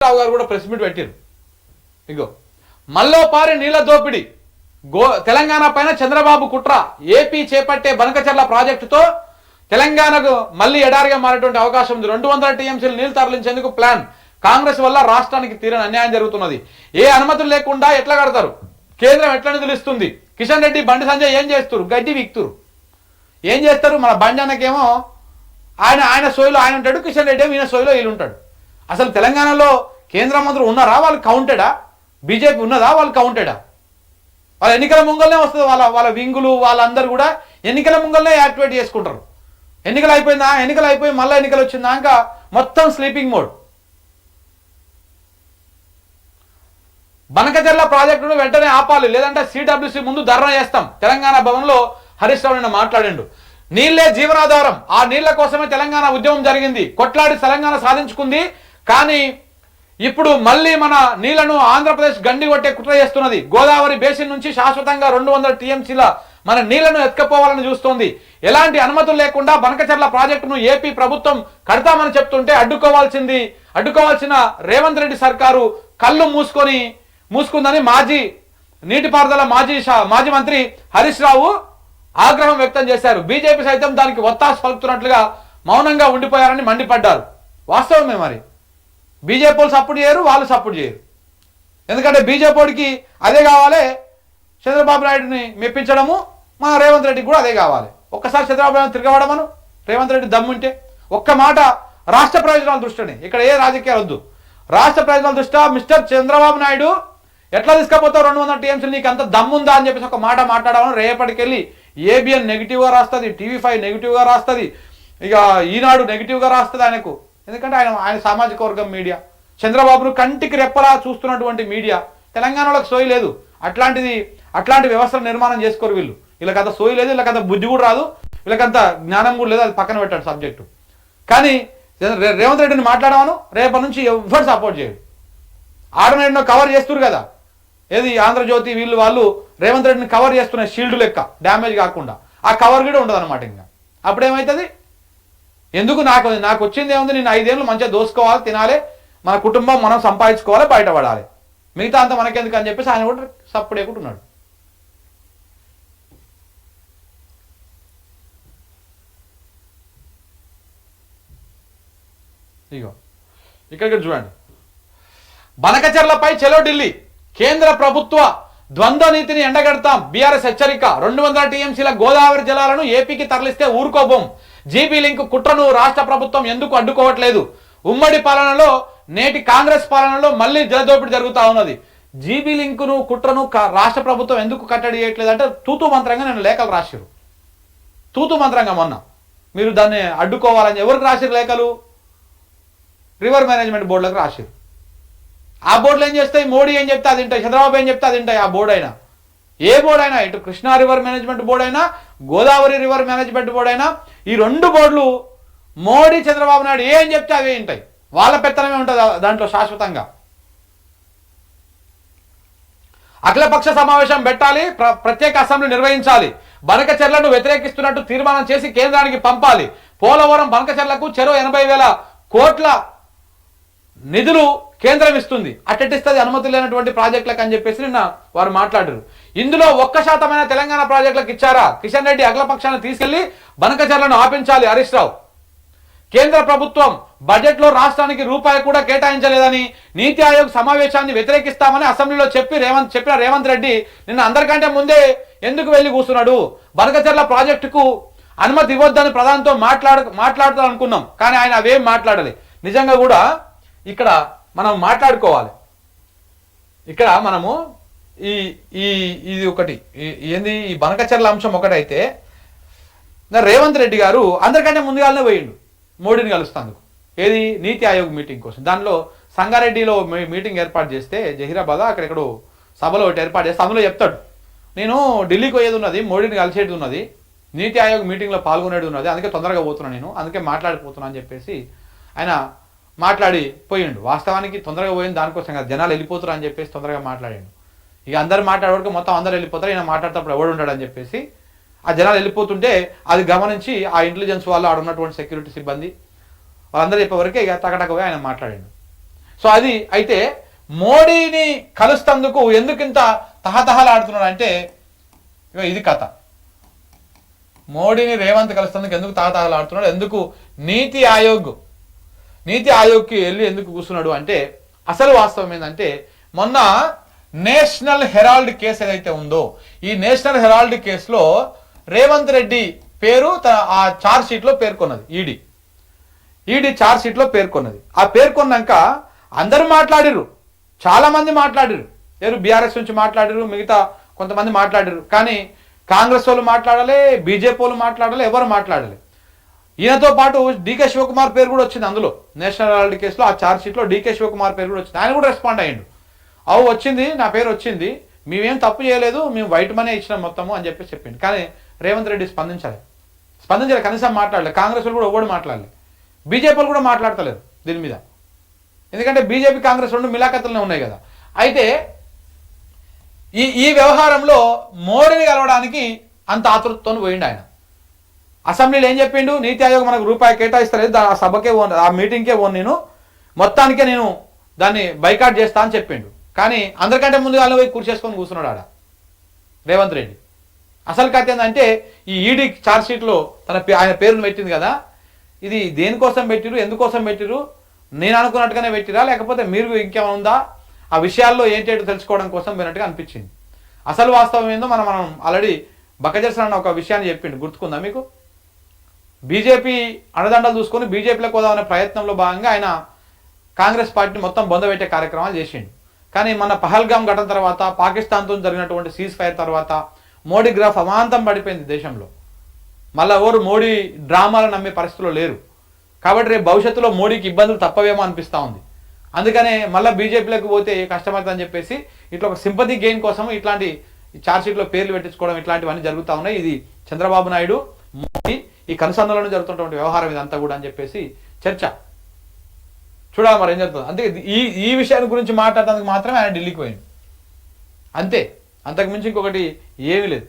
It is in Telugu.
రావు గారు కూడా ప్రెస్ మీట్ పెట్టారు. ఇగో మల్లోపారి నీళ్ల దోపిడీ తెలంగాణ పైన చంద్రబాబు కుట్ర, ఏపీ చేపట్టే బనకచెర్ల ప్రాజెక్టుతో తెలంగాణకు మళ్ళీ ఎడారిగా మారేటువంటి అవకాశం ఉంది. 200 టీఎంసీలు నీళ్లు తరలించేందుకు ప్లాన్. కాంగ్రెస్ వల్ల రాష్ట్రానికి తీరని అన్యాయం జరుగుతున్నది. ఏ అనుమతులు లేకుండా ఎట్లా కడతారు? కేంద్రం ఎట్లా నిధులు ఇస్తుంది? కిషన్ రెడ్డి, బండి సంజయ్ ఏం చేస్తారు? గడ్డి వీక్తురు. ఏం చేస్తారు? మన బండి అన్నకేమో ఆయన సోయిలో ఆయన ఉంటాడు, కిషన్ రెడ్డి ఈయన సోయిలో వీళ్ళు ఉంటాడు. అసలు తెలంగాణలో కేంద్ర మంత్రులు ఉన్నారా? వాళ్ళు కౌంటెడా? బీజేపీ ఉన్నదా? వాళ్ళు కౌంటెడా? వాళ్ళ ఎన్నికల ముంగల్నే వస్తుంది. వాళ్ళ వింగులు వాళ్ళందరూ కూడా ఎన్నికల ముంగల్నే యాక్టివేట్ చేసుకుంటారు. ఎన్నికలు అయిపోయిందా? ఎన్నికలు అయిపోయి మళ్ళీ ఎన్నికలు వచ్చిందా ఇంకా మొత్తం స్లీపింగ్ మోడ్. బనకచెర్ల ప్రాజెక్టును వెంటనే ఆపాలి, లేదంటే సిడబ్ల్యూసీ ముందు ధర్నా చేస్తాం. తెలంగాణ భవన్లో హరీష్ రావు నిన్న మాట్లాడిండు. నీళ్లే జీవనాధారం, ఆ నీళ్ల కోసమే తెలంగాణ ఉద్యమం జరిగింది, కొట్లాడి తెలంగాణ సాధించుకుంది. కానీ ఇప్పుడు మళ్ళీ మన నీళ్లను ఆంధ్రప్రదేశ్ గండి కొట్టే కుట్ర చేస్తున్నది. గోదావరి బేసిన్ నుంచి శాశ్వతంగా 200 టీఎంసీల మన నీళ్లను ఎత్తుకపోవాలని చూస్తోంది. ఎలాంటి అనుమతులు లేకుండా బనకచెర్ల ప్రాజెక్టును ఏపీ ప్రభుత్వం కడతామని చెప్తుంటే అడ్డుకోవాల్సిన రేవంత్ రెడ్డి సర్కారు కళ్ళు మూసుకుందని మాజీ నీటిపారుదల మాజీ మంత్రి హరీష్ రావు ఆగ్రహం వ్యక్తం చేశారు. బీజేపీ సైతం దానికి ఒత్తాసు పలుకుతున్నట్లుగా మౌనంగా ఉండిపోయారని మండిపడ్డారు. వాస్తవమే, మరి బీజేపీ సపోర్ట్ చేయరు, వాళ్ళు సపోర్ట్ చేయరు. ఎందుకంటే బీజేపీకి అదే కావాలి, చంద్రబాబు నాయుడిని మెప్పించడము, మా రేవంత్ రెడ్డికి కూడా అదే కావాలి. ఒక్కసారి చంద్రబాబు నాయుడు తిరగబడమను, రేవంత్ రెడ్డి దమ్ముంటే ఒక్క మాట రాష్ట్ర ప్రయోజనాల దృష్టిని, ఇక్కడ ఏ రాజకీయాలు వద్దు, రాష్ట్ర ప్రయోజనాల దృష్ట్యా మిస్టర్ చంద్రబాబు నాయుడు ఎట్లా తీసుకపోతావు 200 టీఎంసీలు, నీకు అంత దమ్ముందా అని చెప్పేసి ఒక మాట మాట్లాడాలని రేపటికెళ్ళి ఏబిఎన్ నెగిటివ్గా రాస్తుంది, టీవీ5 నెగిటివ్గా రాస్తుంది, ఇక ఈనాడు నెగిటివ్గా రాస్తుంది ఆయనకు. ఎందుకంటే ఆయన సామాజిక వర్గం మీడియా, చంద్రబాబును కంటికి రెప్పలా చూస్తున్నటువంటి మీడియా. తెలంగాణలోకి సోయి లేదు, అట్లాంటి వ్యవస్థను నిర్మాణం చేసుకోరు వీళ్ళు. వీళ్ళకంత సోయి లేదు, వీళ్ళకంత బుద్ధి కూడా రాదు, వీళ్ళకంత జ్ఞానం కూడా లేదు. అది పక్కన పెట్టాడు సబ్జెక్టు. కానీ రేవంత్ రెడ్డిని మాట్లాడమను, రేపటి నుంచి ఎవ్వరు సపోర్ట్ చేయడు. ఆర్డినెట్ను కవర్ చేస్తున్నారు కదా, ఏది ఆంధ్రజ్యోతి వాళ్ళు రేవంత్ రెడ్డిని కవర్ చేస్తున్న షీల్డ్ లెక్క, డ్యామేజ్ కాకుండా. ఆ కవర్ కూడా ఉండదు అనమాట. ఇంకా అప్పుడేమవుతుంది? ఎందుకు నాకు వచ్చింది ఏముంది, నేను 5 ఏళ్ళు మంచిగా దోసుకోవాలి, తినాలి, మన కుటుంబం మనం సంపాదించుకోవాలి, బయటపడాలి, మిగతా అంతా మనకెందుకు అని చెప్పేసి ఆయన కూడా సపోర్ట్ చేయకుంటున్నాడు. ఇగో ఇక్కడ చూడండి, బనకచెర్లపై చెలో ఢిల్లీ, కేంద్ర ప్రభుత్వ ద్వంద్వ నీతిని ఎండగడతాం, బీఆర్ఎస్ హెచ్చరిక. 200 టీఎంసీల గోదావరి జలాలను ఏపీకి తరలిస్తే ఊరుకోబోం. జీబీ లింక్ కుట్రను రాష్ట్ర ప్రభుత్వం ఎందుకు అడ్డుకోవట్లేదు? ఉమ్మడి పాలనలో నేటి కాంగ్రెస్ పాలనలో మళ్ళీ జలదోపిడి జరుగుతూ ఉన్నది. జీబీ లింకును కుట్రను రాష్ట్ర ప్రభుత్వం ఎందుకు కట్టడి చేయట్లేదు అంటే తూతు మంత్రంగా నేను లేఖలు రాసిరు. తూతు మంత్రంగా మొన్న మీరు దాన్ని అడ్డుకోవాలని ఎవరికి రాసిరు లేఖలు? రివర్ మేనేజ్మెంట్ బోర్డులకు రాసిరు. ఆ బోర్డులు ఏం చేస్తాయి? మోడీ ఏం చెప్తే అది ఉంటాయి, చంద్రబాబు ఏం చెప్తే అది ఉంటాయి. ఆ బోర్డు అయినా, ఏ బోర్డు అయినా, ఇటు కృష్ణా రివర్ మేనేజ్మెంట్ బోర్డు అయినా, గోదావరి రివర్ మేనేజ్మెంట్ బోర్డు అయినా, ఈ 2 బోర్డులు మోడీ చంద్రబాబు నాయుడు ఏం చెప్తే అవే ఉంటాయి. వాళ్ళ పెత్తనమే ఉంటుంది దాంట్లో శాశ్వతంగా. అఖిలపక్ష సమావేశం పెట్టాలి, ప్రత్యేక అసెంబ్లీ నిర్వహించాలి, బనకచెర్లను వ్యతిరేకిస్తున్నట్టు తీర్మానం చేసి కేంద్రానికి పంపాలి. పోలవరం బనకచెర్లకు చెరో 80,000 కోట్ల నిధులు కేంద్రం ఇస్తుంది, అట్టెట్టిస్తుంది అనుమతి లేనటువంటి ప్రాజెక్టులకు అని చెప్పేసి నిన్న వారు మాట్లాడారు. ఇందులో 1% తెలంగాణ ప్రాజెక్టులకు ఇచ్చారా? కిషన్ రెడ్డి అఖిలపక్షాన్ని తీసుకెళ్లి బనకచెర్లను ఆపించాలి హరీష్ రావు. కేంద్ర ప్రభుత్వం బడ్జెట్లో రాష్ట్రానికి రూపాయి కూడా కేటాయించలేదని నీతి ఆయోగ్ సమావేశాన్ని వ్యతిరేకిస్తామని అసెంబ్లీలో చెప్పిన రేవంత్ రెడ్డి నిన్న అందరికంటే ముందే ఎందుకు వెళ్ళి కూర్చున్నాడు? బనకచెర్ల ప్రాజెక్టుకు అనుమతి ఇవ్వొద్దని ప్రధానితో మాట్లాడాలనుకున్నాం, కానీ ఆయన అవేం మాట్లాడాలి. నిజంగా కూడా ఇక్కడ మనం మాట్లాడుకోవాలి. ఇక్కడ మనము ఇది ఒకటి ఏంది, ఈ బనకచెర్ల అంశం ఒకటైతే రేవంత్ రెడ్డి గారు అందరికంటే ముందుగానే పోయిండు మోడీని కలుస్తాందుకు. ఏది? నీతి ఆయోగ్ మీటింగ్ కోసం. దానిలో సంగారెడ్డిలో మీటింగ్ ఏర్పాటు చేస్తే జహీరాబాద్ అక్కడెక్కడో సభలో ఒకటి ఏర్పాటు చేస్తే అందులో చెప్తాడు, నేను ఢిల్లీకి పోయేది ఉన్నది, మోడీని కలిసేది ఉన్నది, నీతి ఆయోగ్ మీటింగ్లో పాల్గొనేది ఉన్నది, అందుకే తొందరగా పోతున్నా, నేను అందుకే మాట్లాడిపోతున్నా అని చెప్పేసి ఆయన మాట్లాడి పోయిండు. వాస్తవానికి తొందరగా పోయింది దానికోసం కదా, జనాలు వెళ్ళిపోతారు అని చెప్పేసి తొందరగా మాట్లాడిండు. ఇక అందరు మాట్లాడేవాడికి మొత్తం అందరు వెళ్ళిపోతారు, ఈయన మాట్లాడేటప్పుడు ఎవడు ఉంటాడు అని చెప్పేసి ఆ జనాలు వెళ్ళిపోతుంటే అది గమనించి ఆ ఇంటెలిజెన్స్ వాళ్ళు ఆడ ఉన్నటువంటి సెక్యూరిటీ సిబ్బంది వాళ్ళందరూ చెప్పేవరకే ఇక తగటకపోయి ఆయన మాట్లాడిండు. సో అది అయితే మోడీని కలుస్తందుకు ఎందుకు ఇంత తహతహలాడుతున్నాడు అంటే ఇది కథ. మోడీని రేవంత్ కలుస్తందుకు ఎందుకు తహతహలాడుతున్నాడు, ఎందుకు నీతి ఆయోగ్కి వెళ్ళి ఎందుకు కూర్చున్నాడు అంటే అసలు వాస్తవం ఏంటంటే మొన్న నేషనల్ హెరాల్డ్ కేసు ఏదైతే ఉందో ఈ నేషనల్ హెరాల్డ్ కేసులో రేవంత్ రెడ్డి పేరు ఆ చార్జ్ షీట్ లో పేర్కొన్నది. ఈడీ చార్జ్ షీట్ లో పేర్కొన్నది. ఆ పేర్కొన్నాక అందరూ మాట్లాడిరు, చాలా మంది మాట్లాడిరు. బీఆర్ఎస్ నుంచి మాట్లాడిరు, మిగతా కొంతమంది మాట్లాడిరు. కానీ కాంగ్రెస్ వాళ్ళు మాట్లాడాలి, బీజేపీ వాళ్ళు మాట్లాడాలి, ఎవరు మాట్లాడాలి. ఈయనతో పాటు డీకే శివకుమార్ పేరు కూడా వచ్చింది అందులో. నేషనల్ హెరాల్డ్ కేసులో ఆ చార్జ్ షీట్ లో డీకే శివకుమార్ పేరు కూడా వచ్చింది. ఆయన కూడా రెస్పాండ్ అయ్యిండు. వచ్చింది, నా పేరు వచ్చింది, మేమేం తప్పు చేయలేదు, మేము వైట్ మనీ ఇచ్చినాం మొత్తము అని చెప్పి చెప్పిండు. కానీ రేవంత్ రెడ్డి స్పందించాలి, కనీసం మాట్లాడలేదు. కాంగ్రెస్ వాళ్ళు కూడా ఎవరు మాట్లాడలేదు, బీజేపీలు కూడా మాట్లాడతలేరు దీని మీద. ఎందుకంటే బీజేపీ కాంగ్రెస్ రెండు మిలాఖతులనే ఉన్నాయి కదా. అయితే ఈ వ్యవహారంలో మోడీని కలవడానికి అంత ఆతృతతో పోయిండు ఆయన. అసెంబ్లీలో ఏం చెప్పిండు, నీతి ఆయోగ్ మనకు రూపాయి కేటాయిస్తలేదు, ఆ సభకే ఆ మీటింగ్కే నేను మొత్తానికే నేను దాన్ని బైకాట్ చేస్తా అని చెప్పిండు. కానీ అందరికంటే ముందుగా పోయి కూర్చేసుకొని కూర్చున్నాడు ఆడ రేవంత్ రెడ్డి. అసలు కథ ఏంటంటే ఈ ఈడీ ఛార్జ్ షీట్లో ఆయన పేరును పెట్టింది కదా, ఇది దేనికోసం పెట్టిరు, ఎందుకోసం పెట్టిరు, నేను అనుకున్నట్టుగానే పెట్టిరా లేకపోతే మీరు ఇంకేమైనా ఉందా, ఆ విషయాల్లో ఏంటేటో తెలుసుకోవడం కోసం విన్నట్టుగా అనిపించింది. అసలు వాస్తవం ఏందో మనం ఆల్రెడీ బక్కజర్సన్ అన్న ఒక విషయాన్ని చెప్పిండు, గుర్తుకుందా మీకు? బీజేపీ అండదండలు చూసుకొని బీజేపీలోకి పోదామనే ప్రయత్నంలో భాగంగా ఆయన కాంగ్రెస్ పార్టీని మొత్తం బొందబెట్టే కార్యక్రమాలు చేసిండు. కానీ మన పహల్గామ్ ఘటన తర్వాత, పాకిస్తాన్తో జరిగినటువంటి సీజ్ ఫైర్ తర్వాత మోడీ గ్రాఫ్ అమాంతం పడిపోయింది దేశంలో. మళ్ళీ ఎవరు మోడీ డ్రామాలను నమ్మే పరిస్థితుల్లో లేరు. కాబట్టి రేపు భవిష్యత్తులో మోడీకి ఇబ్బందులు తప్పవేమో అనిపిస్తూ ఉంది. అందుకనే మళ్ళీ బీజేపీలోకి పోతే కష్టమవుతుందని చెప్పేసి ఇట్లా ఒక సింపతి గెయిన్ కోసం ఇట్లాంటి ఛార్జ్షీట్లో పేర్లు పెట్టించుకోవడం ఇట్లాంటివన్నీ జరుగుతూ ఉన్నాయి. ఇది చంద్రబాబు నాయుడు మోడీ ఈ కనుసంధంలోనే జరుగుతున్నటువంటి వ్యవహారం ఇదంతా కూడా అని చెప్పేసి చర్చ. చూడాలి మరి ఏం జరుగుతుంది. అందుకే ఈ విషయాన్ని గురించి మాట్లాడడానికి మాత్రమే ఆయన ఢిల్లీకి పోయింది అంతే, అంతకుమించి ఇంకొకటి ఏమీ లేదు.